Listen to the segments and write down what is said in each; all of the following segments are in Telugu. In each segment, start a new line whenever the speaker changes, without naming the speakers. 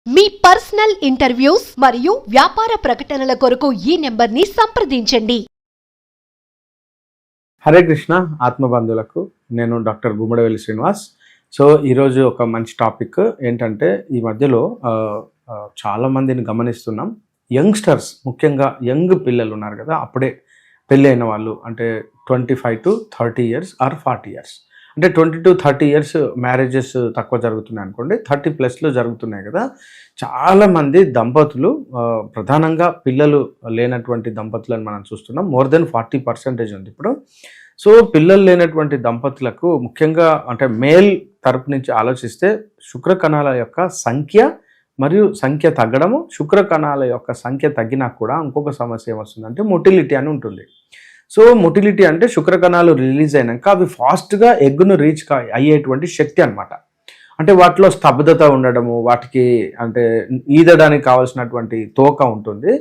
మీ పర్సనల్ ఇంటర్వ్యూస్ మరియు వ్యాపార ప్రకటనల కొరకు ఈ నెంబర్ని సంప్రదించండి.
హరే కృష్ణ ఆత్మబంధువులకు నేను డాక్టర్ గుమ్మడవెల్లి శ్రీనివాస్. సో ఈరోజు ఒక మంచి టాపిక్ ఏంటంటే, ఈ మధ్యలో చాలా మందిని గమనిస్తున్నాం. యంగ్స్టర్స్, ముఖ్యంగా యంగ్ పిల్లలు ఉన్నారు కదా, అప్పుడే పెళ్ళి అయిన వాళ్ళు, అంటే 25 to 30 years ఆర్ 40 years. అంటే 20 to 30 years మ్యారేజెస్ తక్కువ జరుగుతున్నాయి అనుకోండి, 30+ జరుగుతున్నాయి కదా. చాలామంది దంపతులు, ప్రధానంగా పిల్లలు లేనటువంటి దంపతులను మనం చూస్తున్నాం. మోర్ దెన్ 40% ఉంది ఇప్పుడు. సో పిల్లలు లేనటువంటి దంపతులకు ముఖ్యంగా, అంటే మేల్ తరపు నుంచి ఆలోచిస్తే, శుక్రకణాల యొక్క సంఖ్య మరియు సంఖ్య తగ్గడము, శుక్రకణాల యొక్క సంఖ్య తగ్గినా కూడా ఇంకొక సమస్య ఏమొస్తుందంటే మొటిలిటీ అని ఉంటుంది. సో మొటిలిటీ అంటే శుక్రకణాలు రిలీజ్ అయినాక అవి ఫాస్ట్గా ఎగ్గును రీచ్ అయ్యేటువంటి శక్తి అనమాట. అంటే వాటిలో స్తబ్దత ఉండడము, వాటికి అంటే ఈదడానికి కావాల్సినటువంటి తోక ఉంటుంది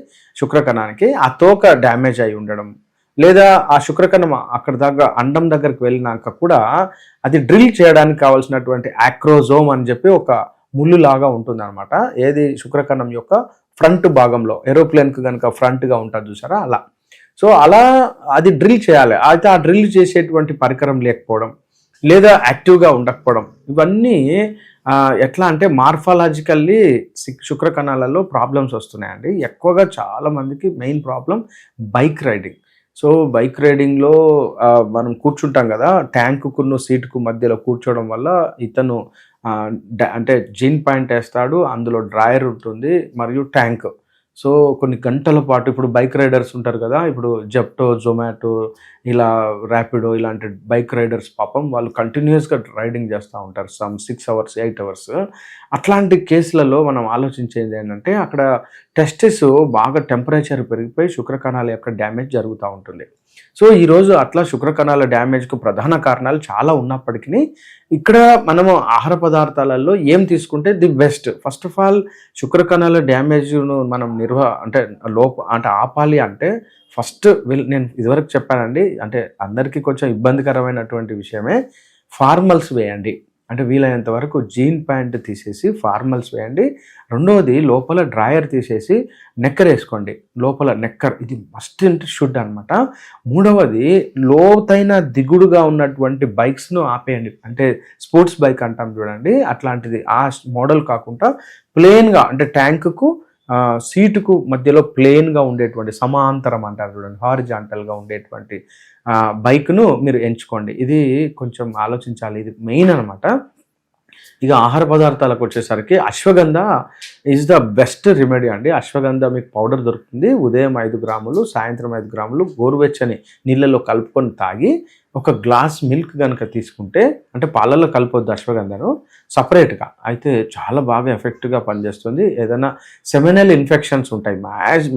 శుక్రకణానికి, ఆ తోక డ్యామేజ్ అయి ఉండడం, లేదా ఆ శుక్రకణం అక్కడ దాకా అండం దగ్గరికి వెళ్ళినాక కూడా అది డ్రిల్ చేయడానికి కావాల్సినటువంటి ఆక్రోజోమ్ అని చెప్పి ఒక ముళ్ళు లాగా ఉంటుంది అనమాట. ఏది శుక్రకణం యొక్క ఫ్రంట్ భాగంలో, ఏరోప్లేన్కి కనుక ఫ్రంట్గా ఉంటుంది చూసారా, అలా. సో అలా అది డ్రిల్ చేయాలి. అయితే ఆ డ్రిల్ చేసేటువంటి పరికరం లేకపోవడం, లేదా యాక్టివ్గా ఉండకపోవడం, ఇవన్నీ ఎట్లా అంటే మార్ఫాలజికల్లీ శుక్రకణాలలో ప్రాబ్లమ్స్ వస్తున్నాయండి. ఎక్కువగా చాలామందికి main problem bike riding. So bike రైడింగ్లో మనం కూర్చుంటాం కదా, ట్యాంకుకును సీటుకు మధ్యలో కూర్చోవడం వల్ల ఇతను అంటే జీన్ ప్యాంట్ వేస్తాడు, అందులో డ్రాయర్ ఉంటుంది మరియు ట్యాంక్. సో కొన్ని గంటల పాటు, ఇప్పుడు బైక్ రైడర్స్ ఉంటారు కదా, ఇప్పుడు జెప్టో, జొమాటో, ఇలా ర్యాపిడో, ఇలాంటి బైక్ రైడర్స్ పాపం వాళ్ళు కంటిన్యూస్గా రైడింగ్ చేస్తూ ఉంటారు, 6 hours 8 hours. అట్లాంటి కేసులలో మనం ఆలోచించేది ఏంటంటే, అక్కడ టెస్టిస్ బాగా టెంపరేచర్ పెరిగిపోయి శుక్రకణాల యొక్క డ్యామేజ్ జరుగుతూ ఉంటుంది. సో ఈరోజు అట్లా శుక్రకణాల డ్యామేజ్కు ప్రధాన కారణాలు చాలా ఉన్నప్పటికీ, ఇక్కడ మనము ఆహార పదార్థాలలో ఏం తీసుకుంటే the best. First of all శుక్రకణాల డ్యామేజ్ను మనం అంటే ఆపాలి అంటే ఫస్ట్ నేను ఇదివరకు చెప్పానండి, అంటే అందరికీ కొంచెం ఇబ్బందికరమైనటువంటి విషయమే, ఫార్మల్స్ వేయండి. అంటే వీలైనంత వరకు జీన్ ప్యాంట్ తీసేసి ఫార్మల్స్ వేయండి. రెండవది, లోపల డ్రాయర్ తీసేసి నెక్కర్ వేసుకోండి, లోపల నెక్కర్, ఇది మస్ట్ అండ్ షుడ్ అనమాట. మూడవది, లోతైన దిగుడుగా ఉన్నటువంటి బైక్స్ను ఆపేయండి. అంటే స్పోర్ట్స్ బైక్ అంటాం చూడండి, అట్లాంటిది ఆ మోడల్ కాకుండా ప్లెయిన్గా, అంటే ట్యాంకుకు సీటుకు మధ్యలో ప్లెయిన్గా ఉండేటువంటి, సమాంతరం అంటారు చూడండి, హారిజాంటల్గా ఉండేటువంటి బైక్ను మీరు ఎంచుకోండి. ఇది కొంచెం ఆలోచించాలి, ఇది మెయిన్ అనమాట. ఇక ఆహార పదార్థాలకు వచ్చేసరికి ashwagandha is the best remedy అండి. అశ్వగంధ మీకు పౌడర్ దొరుకుతుంది. ఉదయం 5 grams, సాయంత్రం 5 grams గోరువెచ్చని నీళ్ళలో కలుపుకొని తాగి, ఒక గ్లాస్ మిల్క్ కనుక తీసుకుంటే, అంటే పాలల్లో కలపొద్దు అశ్వగంధను, సపరేట్గా, అయితే చాలా బాగా ఎఫెక్టివ్గా పనిచేస్తుంది. ఏదైనా సెమినల్ ఇన్ఫెక్షన్స్ ఉంటాయి,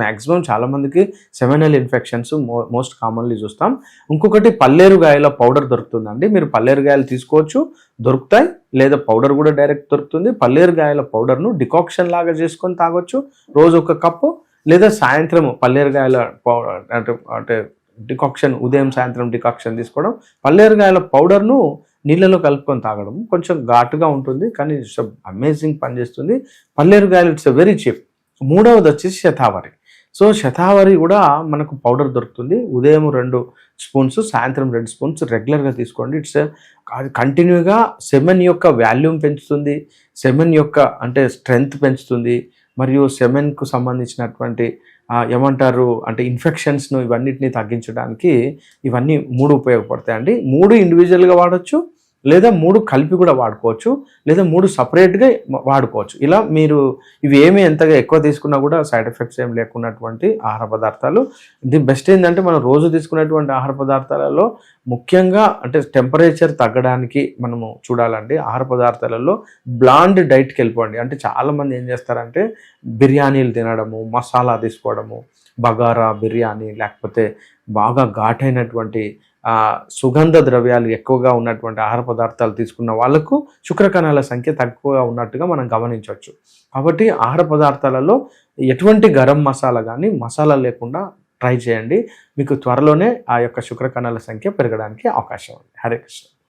మ్యాక్సిమం చాలామందికి సెమినల్ ఇన్ఫెక్షన్స్ మోస్ట్ కామన్లీ చూస్తాం. ఇంకొకటి, పల్లేరుగాయల పౌడర్ దొరుకుతుందండి. మీరు పల్లేరుగాయలు తీసుకోవచ్చు, దొరుకుతాయి, లేదా పౌడర్ కూడా డైరెక్ట్ దొరుకుతుంది. పల్లేరుగాయల పౌడర్ను డికాక్షన్ లాగా చేసుకొని తాగొచ్చు, రోజు 1 కప్పు, లేదా సాయంత్రం పల్లేరుగాయల పౌడర్ అంటే డికాక్షన్, ఉదయం సాయంత్రం డికాక్షన్ తీసుకోవడం, పల్లేరుగాయల పౌడర్ను నీళ్ళలో కలుపుకొని తాగడం. కొంచెం ఘాటుగా ఉంటుంది కానీ ఇట్స్ అమేజింగ్ పనిచేస్తుంది. పల్లేరుగాయలు ఇట్స్ వెరీ చీప్. మూడవది వచ్చేసి శతావరి. సో శతావరి కూడా మనకు పౌడర్ దొరుకుతుంది. ఉదయం 2 స్పూన్స్, సాయంత్రం 2 స్పూన్స్ రెగ్యులర్గా తీసుకోండి. ఇట్స్ కంటిన్యూగా సెమెన్ యొక్క వాల్యూమ్ పెంచుతుంది, సెమెన్ యొక్క అంటే స్ట్రెంగ్త్ పెంచుతుంది, మరియు సెమెన్కు సంబంధించినటువంటి ఏమంటారు అంటే ఇన్ఫెక్షన్స్ను, ఇవన్నిటిని తగ్గించడానికి ఇవన్నీ 3 ఉపయోగపడతాయండి. 3 ఇండివిజువల్గా వాడచ్చు, లేదా 3 కలిపి కూడా వాడుకోవచ్చు, లేదా 3 సపరేట్గా వాడుకోవచ్చు. ఇలా మీరు ఇవి ఏమి ఎంతగా ఎక్కువ తీసుకున్నా కూడా సైడ్ ఎఫెక్ట్స్ ఏం లేకున్నటువంటి ఆహార పదార్థాలు. ది బెస్ట్ ఏంటంటే, మనం రోజు తీసుకునేటువంటి ఆహార పదార్థాలలో ముఖ్యంగా అంటే టెంపరేచర్ తగ్గడానికి మనము చూడాలండి. ఆహార పదార్థాలలో బ్లాండ్ డైట్కి వెళ్ళిపోండి. అంటే చాలామంది ఏం చేస్తారంటే, బిర్యానీలు తినడము, మసాలా తీసుకోవడము, బగారా బిర్యానీ, లేకపోతే బాగా ఘాటైనటువంటి సుగంధ ద్రవ్యాలు ఎక్కువగా ఉన్నటువంటి ఆహార పదార్థాలు తీసుకున్న వాళ్ళకు శుక్రకణాల సంఖ్య తక్కువగా ఉన్నట్టుగా మనం గమనించవచ్చు. కాబట్టి ఆహార పదార్థాలలో ఎటువంటి గరం మసాలా కానీ మసాలా లేకుండా ట్రై చేయండి. మీకు త్వరలోనే ఆ యొక్క శుక్రకణాల సంఖ్య పెరగడానికి అవకాశం ఉంది. హరే కృష్ణ.